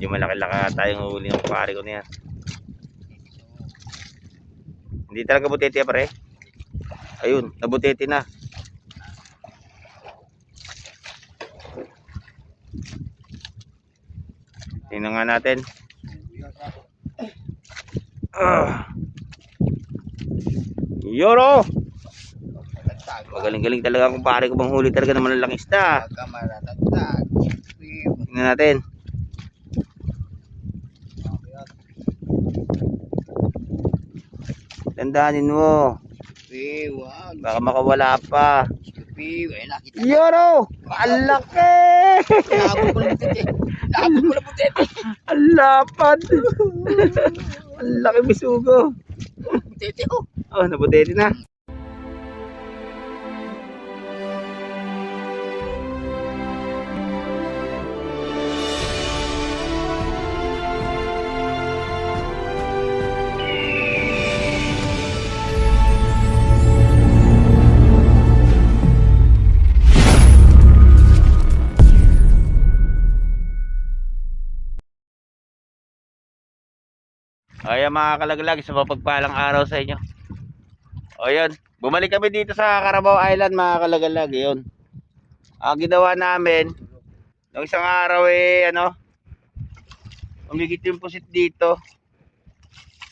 Medyo malaki-laki tayong huli ng pare ko niya. Hindi talaga butete pare. Ayun, nabutete na. Tingnan nga natin. Yoro! Magaling-galing talaga kung pare ko bang huli talaga ng malaking isda. Tingnan natin. Tandaanin mo. Baka makawala pa. Yoro! Ang laki! Ang lapad! Ang laki bisugo. Oh, nabutete na. Ayan mga kalaglag, sa mapagpalang araw sa inyo. O yun, bumalik kami dito sa Carabao Island mga kalaglag. Yun, ang ginawa namin nung isang araw umigit yung pusit dito,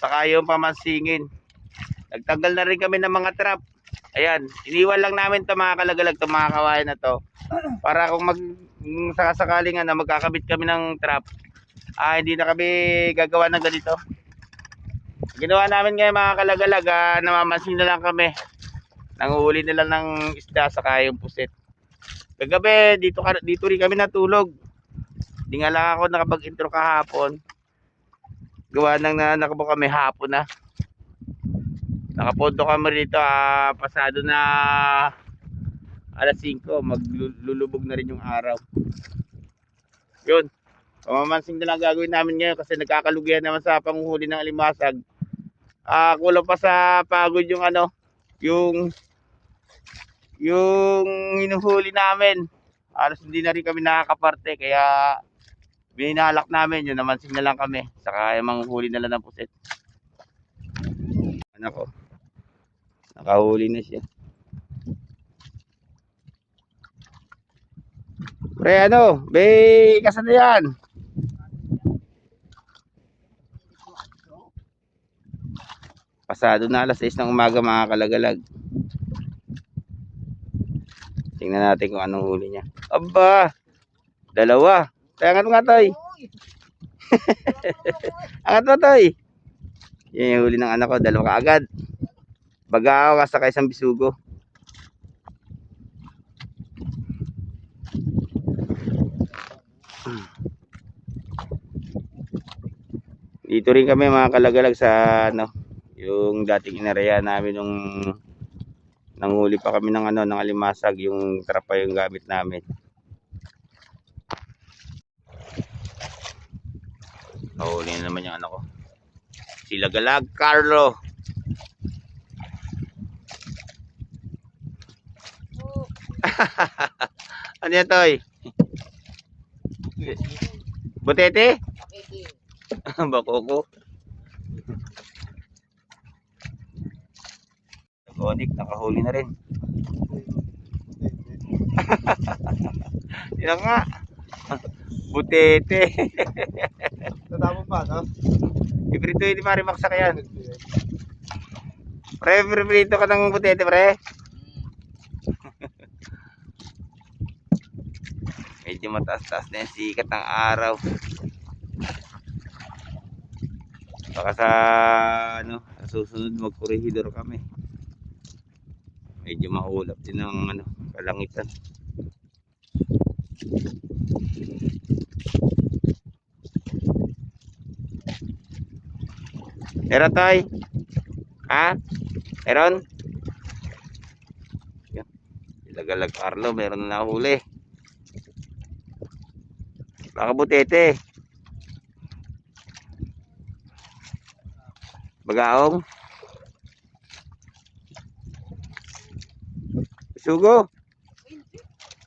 saka yung pamansingin. Nagtanggal na rin kami ng mga trap. Ayan, iniwan lang namin ito mga kalaglag, ito mga kawayan na to, para kung sakasakaling magkakabit kami ng trap, hindi na kami gagawa ng ganito. Ginawa namin ngayon mga kalagalag, namamansin na lang kami. Nanguhuli na lang ng isda saka yung pusit. Kagabi dito rin kami natulog. Hindi nga lang ako nakapag-intro kahapon. Gawa nang nakabo kami hapon na. Nakapondo kami dito, pasado na alas 5, maglulubog na rin yung araw. Yun, pamamansin na lang gagawin namin ngayon kasi nagkakalugihan naman sa panguhuli ng alimasag. Kulang pa sa pagod yung yung hinuhuli namin. Alas hindi na rin kami nakakaparte, kaya binalak namin yun, namansing na lang kami, saka yung mga huli na lang ng pusit. Anak ko, nakahuli na siya. Pre, bay kasan na yan? Pasado na alas 6 ng umaga mga kalagalag. Tingnan natin kung anong huli niya. Aba, dalawa. Kaya nga toy. Angat mo toy. Yan yung huli ng anak ko, dalawa kaagad. Bagaw kasaka isang bisugo. Dito rin kami mga kalagalag sa yung dating inaraya namin nung nanghuli pa kami ng ng alimasag, yung trapa yung gamit namin. Nahuli na naman yung anak ko. Sila Galag Carlo. Ano yan toy? Butete? Bakoko. Onik, nakahuli na rin. Yan nga. Butete. Tatapon pa, no? Ibrito yun, pare, maksa ka yan. Pre, prito ka ng butete, pre. Medyo mataas-taas na yung sikat ng araw. Baka sa susunod magkurihidor kami. Medyo maulap din ng kalangitan. Meron tayo? Ha? Meron? Ilagalag Carlo, meron na huli. Baka butete. Bagaong. Sugo.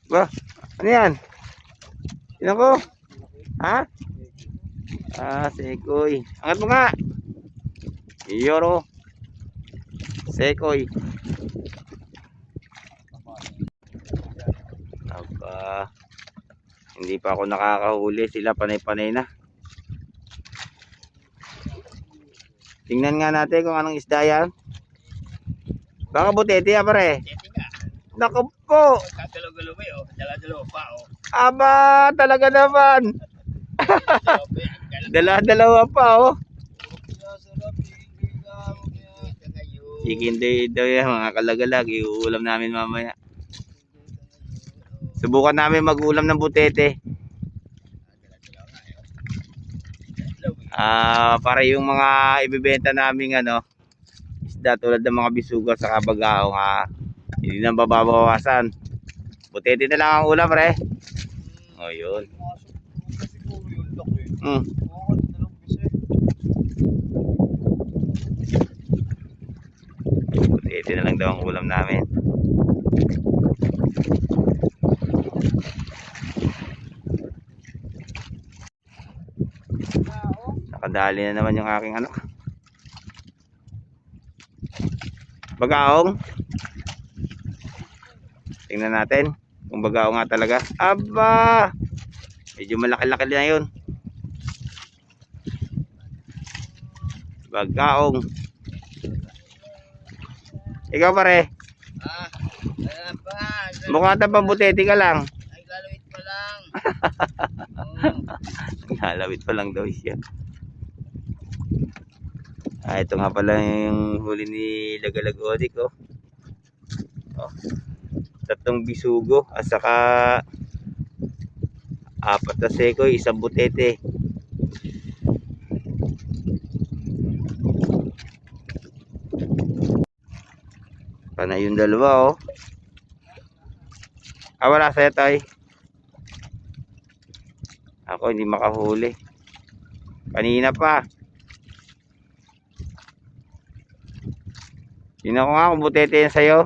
Ba, ano yan? Sino ko? Ha? Sekoy. Angat mo nga. Yoro. Sekoy. Aba. Hindi pa ako nakakahuli. Sila panay-panay na. Tingnan nga natin kung anong isda yan. Baka butete ya pare. Naku po. Dalawa-dalawa oh. Dalawa-dalawa pa oh. Aba, talaga naman. Dala-dalawa pa oh. Chicken day daw yan mga kalagalag. Iuulam namin mamaya. Subukan namin mag-ulam ng butete. Para yung mga ibibenta naming ano, isda tulad ng mga bisugo sa kabagaong hindi na babawasan. Butete na lang ang ulam pre. O yun. Butete na lang daw ang ulam namin. Nakadali na naman yung aking ano, bagaong. Tingnan natin kung bagaong nga talaga. Aba, medyo malaki-laki na yun. Bagaong. Ikaw pare, mukha tapang butete ka lang. Ay, lalawit pa lang. Halawit pa lang daw siya. Ito nga pala yung huli ni Lagalag Odik oh. Tatlong bisugo at saka 4 na sekoy, isang butete. Panay yung dalawa oh. Wala sa'yo tayo. Ako hindi makahuli. Kanina pa. Tingnan ko nga kung butete yan sa'yo.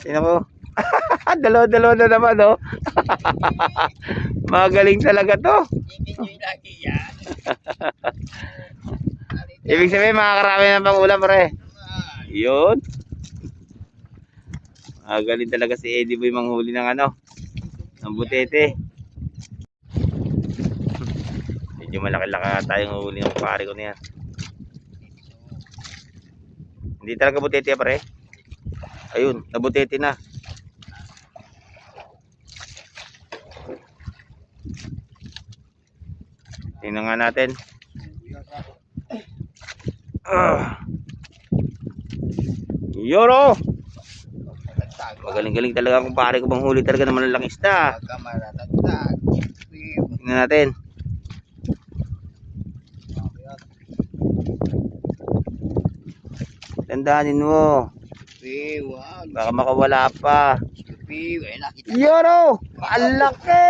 Tingnan ko. Dalawa-dalawa na naman oh. Magaling talaga to. Ibig sabihin makakarami ng pang-ulam pre. Yun. Magaling talaga si Eddie Boy manghuli ng ano, ng butete. Medyo malaki-laki tayong huli ng pare ko niya. Hindi talaga butete pare. Ayun, nabutete na. Tingnan nga natin. Yoro! Magaling-galing talaga kung pare ko bang huli talaga ng malalang isda. Tingnan natin. Tandaanin mo. Baka makawala pa. Yoro! Ang laki!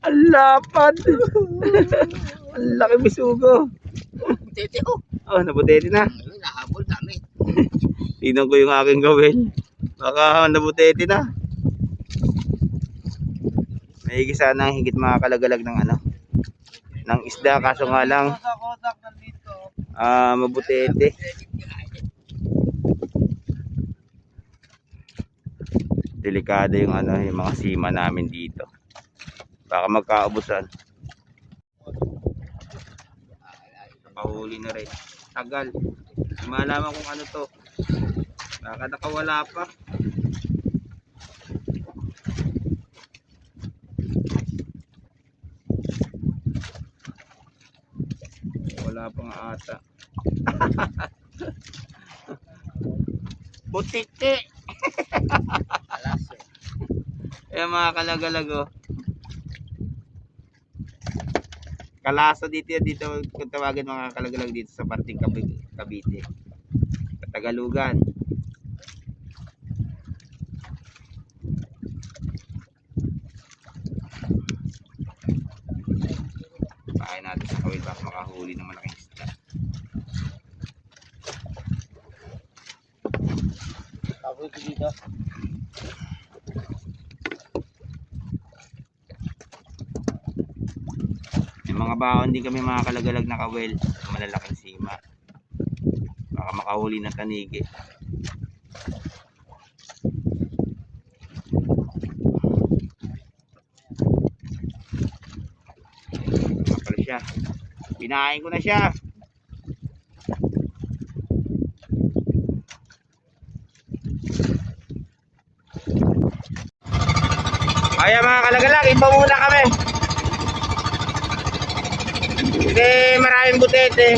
Ang lapad! Ang laki bisugo. Oh, nabutete na. Tingnan ko yung aking gawin. Baka nabutete na. May sana higit mga kalagalag ng ano, ng isda, kaso nga lang mabutete. Delikado yung ano, yung mga sima namin dito. Baka magkaubusan. Napahuli na rin. Tagal. Hindi malaman kung ano to. Baka nakawala pa. Wala pa nga ata. Butete. Ayan mga kalagalag oh. Kalaso dito kung tawagin mga kalagalag dito sa parting Cavite. Katagalugan. Pahay natin sa kawil baka makahuli ng malaking isda. Tapos dito. mga baon din kami mga kalagalag na kawel, malalaking sima. Baka makahuli ng tanigi. Kapal siya. Pinain ko na siya. Kaya mga kalagalag, iba muna kami. Kasi maraming butete.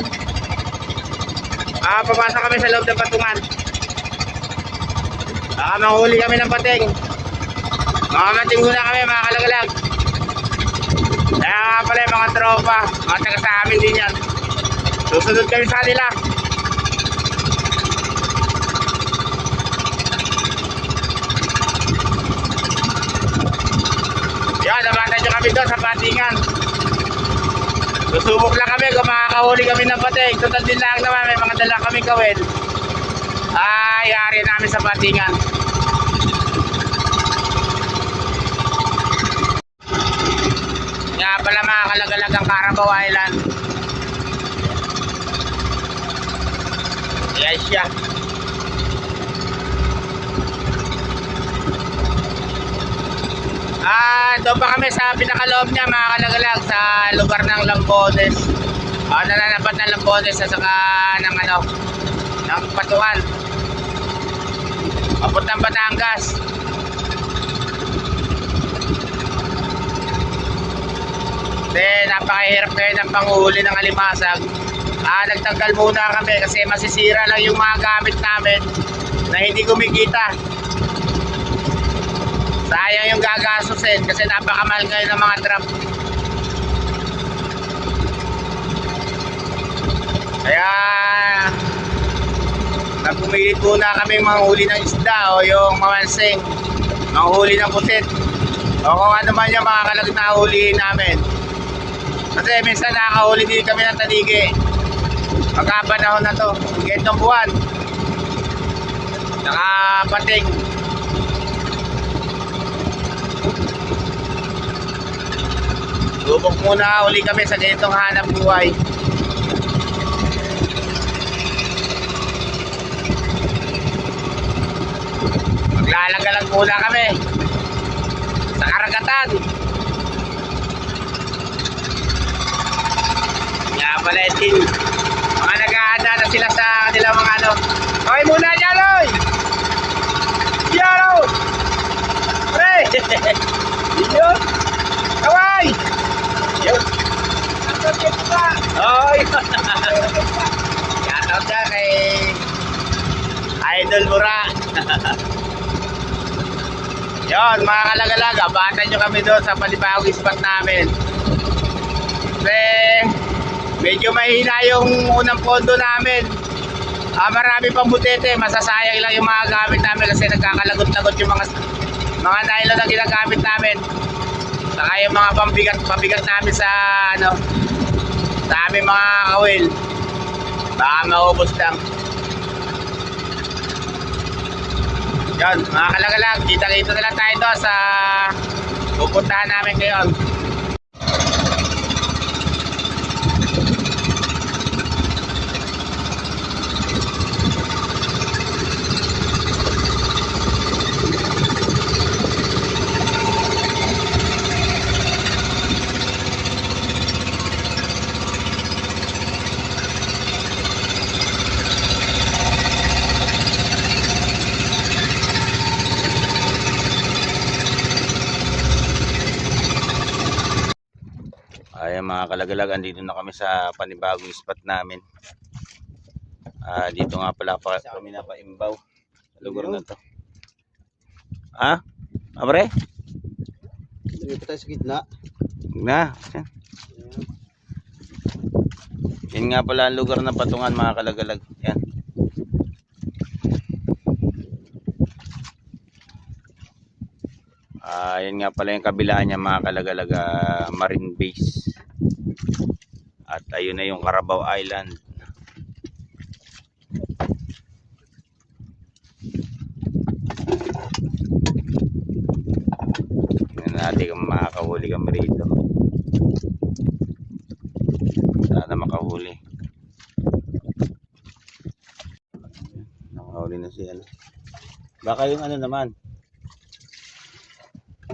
Papasok kami sa loob ng patungan. Baka mahuli kami ng pating. Makamating muna kami mga kalagalag. Kaya nga pala yung mga tropa, mga taga sa amin din yan. Susunod kami sa kanila. Yan, nabatan nyo kami doon sa patingan. Susubok lang kami kung makakahuli kami ng pating. Total din lang naman, may mga dala kami kawin. Yari namin sa patingan. Nga pala mga kalagalag ang Carabao Island. Yan siya. Doon pa kami sa pinakaloob niya mga kalagalag sa lugar ng Lambones. Nananapat ng Lambones sa saka ng ng Patuan. Papuntang Batangas. Then napakahirap kayo ng panghuli ng alimasag. Nagtanggal muna kami kasi masisira lang yung mga gamit namin na hindi kumikita. Sayang yung gagastusin kasi napakamahal ngayon ng mga trap. Kaya nagpumilit muna kami manghuli ng isda o yung mamansing, manghuli ng putit o kung ano man yung mga kalag na hulihin namin. Kasi minsan nakahuli din kami ng tanigi pagkapanahon na to, gentong buwan, nakapating. Lubok muna uli kami sa ganitong hanap buhay. Maglalagalag muna kami sa karagatan. Nga pala din, mga nag-aanda na sila sa kanilang mga Okay muna dyan, oy! Yan, o! Pre! Yun! Kaway! Yun! Oy! Shoutout dyan kay Idol Mura. Yun, mga kalagalag, abatan nyo kami doon sa panibagong spot namin. Kasi medyo mahina yung unang pondo namin. Marami pang butete, masasayang lang yung mga gamit namin kasi nagkakalagot-lagot yung mga nylon na ginagamit namin. Saka yung mga pambigat namin sa sa aming mga kawil. Baka maubos lang. Yan, mga kalagalag, kita-kita na lang tayo doon sa pupuntahan namin ngayon. Ayan mga kalagalag, andito na kami sa panibagong spot namin. Dito nga pala kami napaimbaw sa lugar na to. Abre? Dito tayo sa gitna. Na. Yan nga pala ang lugar ng patungan mga kalagalag. Yan. Yan nga pala yung kabila niya mga kalagalag, Marine Base. At ayun na yung Carabao Island. Tingnan natin kung makakahuli kami rito. nakahuli. Nakahuli na si ano. Baka yung ano naman.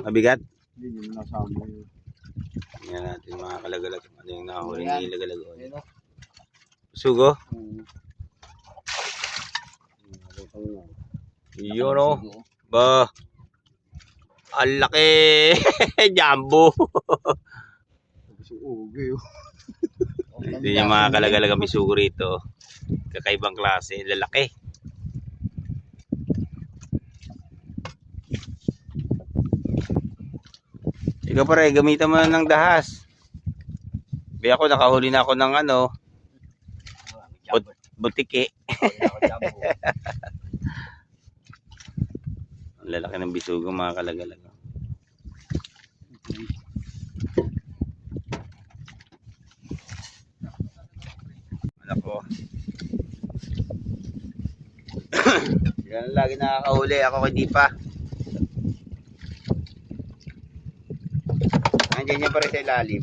Mabigat. Hindi mo nasama yun. Tingnan natin mga kalagalag. Ano yung nakahuli Ayan. ni Lagalag. Ayun o. Sugo. Yun Yun o. Ba. Ang laki. Jumbo. Ugi o. Ito yung mga kalagalag ang bisugo rito. Kakaibang klase. Lalaki. Ikaw pare, gamitan mo na ng dahas. Di ako, nakahuli na ako ng ano, butiki. Ang lalaki ng bisugo mga kalagalag. Ano ko? Yan lagi nakakahuli, ako hindi pa. Nandiyan niya pa rin sa ilalim.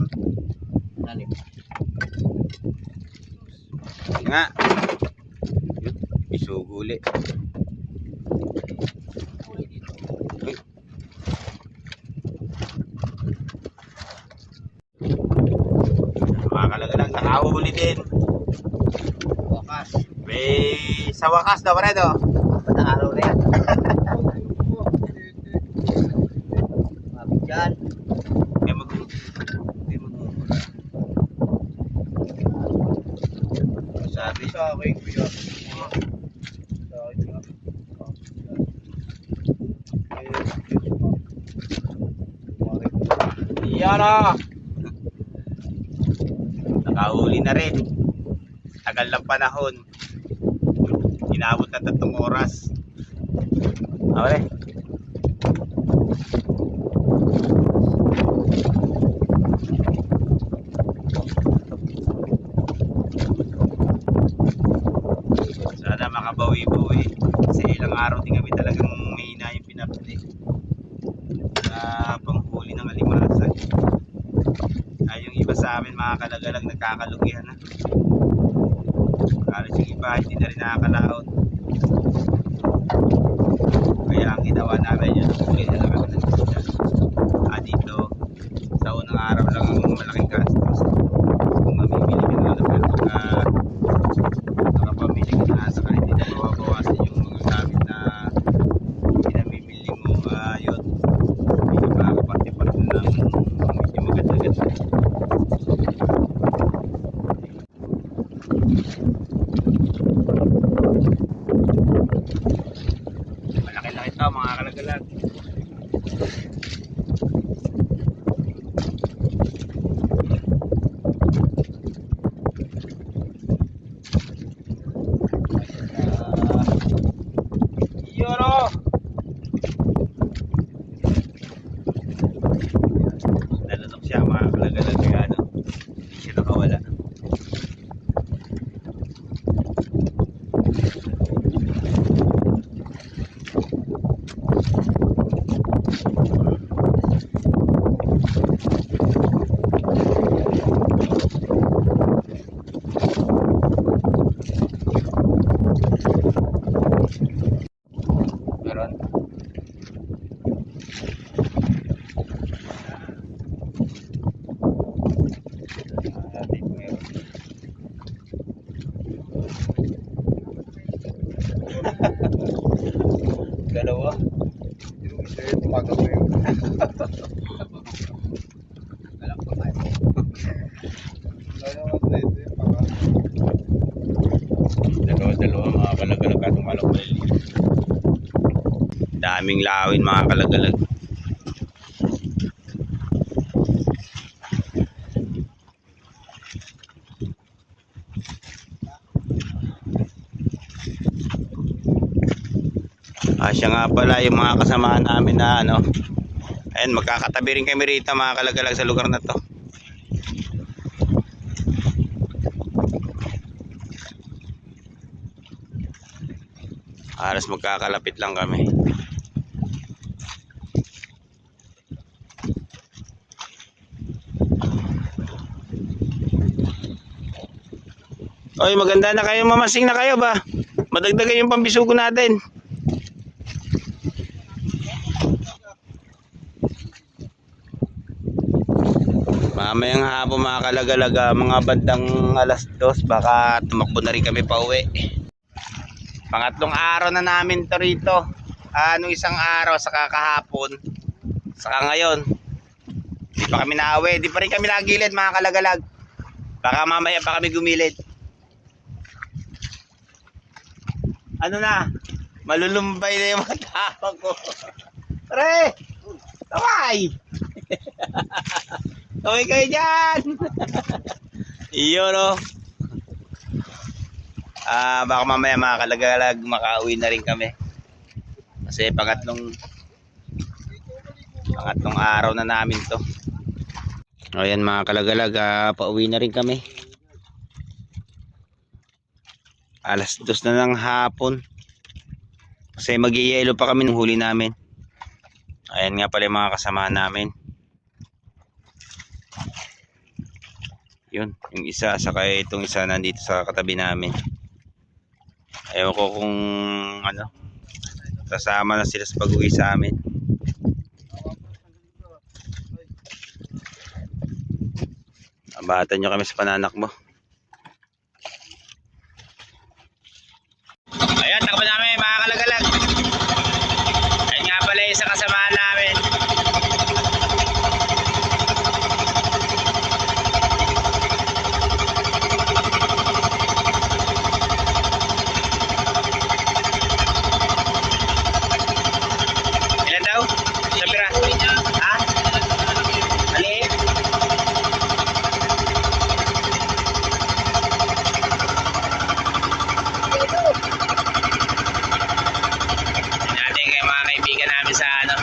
Lalim. Nga. Bisugo ulit. Uy. Mga kalagalag, nakahuli din. Wakas. May sa wakas daw pare do. Patang araw na yan. Mabit yan. Sabi Sa akin, kuya. yan o. Nakahuli na rin. Tagal ng panahon. Inabot na 3 oras. Okay. Sana makabawi-bawi. Kasi ilang araw din kami talagang mahina yung pinapili sa panghuli ng alimasan. Ay yung iba sa amin mga kalagalag nagkakalugihan na. Kalos yung iba hindi na rin nakakalaon. Kaya ang ginawa namin yun, huli na lang kami ng isda. Dito sa unang araw lang ang malaking gastos. Kung mamimili ka na pero pagka nakapamili ka na sa kahit hindi na mababawasan yung mga gamit na pinamimili mo, yun hindi makakaparte pa rin ng medyo maganda-ganda. Malaki-laki ito mga kalagalag. Yoro! Nalunok siya mga kalagalag kaya ano, hindi siya nakawala. Meron. Dalawa. Yung isa yung tumagal mo yun. Alam ko tayo. Dalawa mga kalagalag at tumalok maliliit. Daming lawin mga kalagalag. Siya nga pala yung mga kasama namin na ano. Ayun, magkakatabi rin kami rito mga kalagalag sa lugar na to. Halos magkakalapit lang kami. Oy, maganda na kayo, mamasing na kayo ba? Madagdagan yung pambisugo natin. Mamayang hapon mga kalagalag, mga bandang alas 2, baka tumakbo na rin kami pa uwi. Pangatlong araw na namin to rito. Ano, isang araw sa kakahapon. Saka ngayon. Di pa kami naawi, di pa rin kami nagilid mga kalagalag. Baka mamaya pa kami gumilid. Ano na? Malulumbay na yung mga tao ko. Pre! Taway! Taway kayo dyan! Iyon o. Baka mamaya mga kalagalag makauwi na rin kami. Kasi pangatlong araw na namin to. O yan mga kalagalag, pauwi na rin kami. Alas 2 na ng hapon. Kasi mag-i-yelo pa kami nung huli namin. Ayan nga pala yung mga kasamahan namin. Yun, yung isa, saka itong isa nandito sa katabi namin. Ewan ko kung ano, kasama na sila sa pag-uwi sa amin. Abatan nyo kami sa pananak mo. Ayan, takbo namin mga kalagalag. Ayan nga pala yung sa kasamahan namin. Ilan daw? Sabira? Ha? Maliit? Sa ano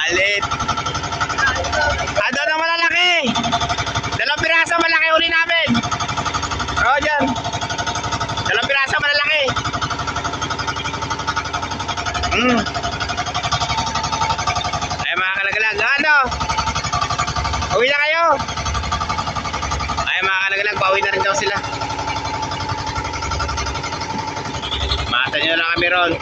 alit doon ang malalaki, 2 piraso malaki uli namin. Dyan 2 piraso malalaki. Ay mga kalagalag, ano, uwi na kayo. Ay mga kalagalag, pauwi na rin daw sila. Mata nyo lang kami ron.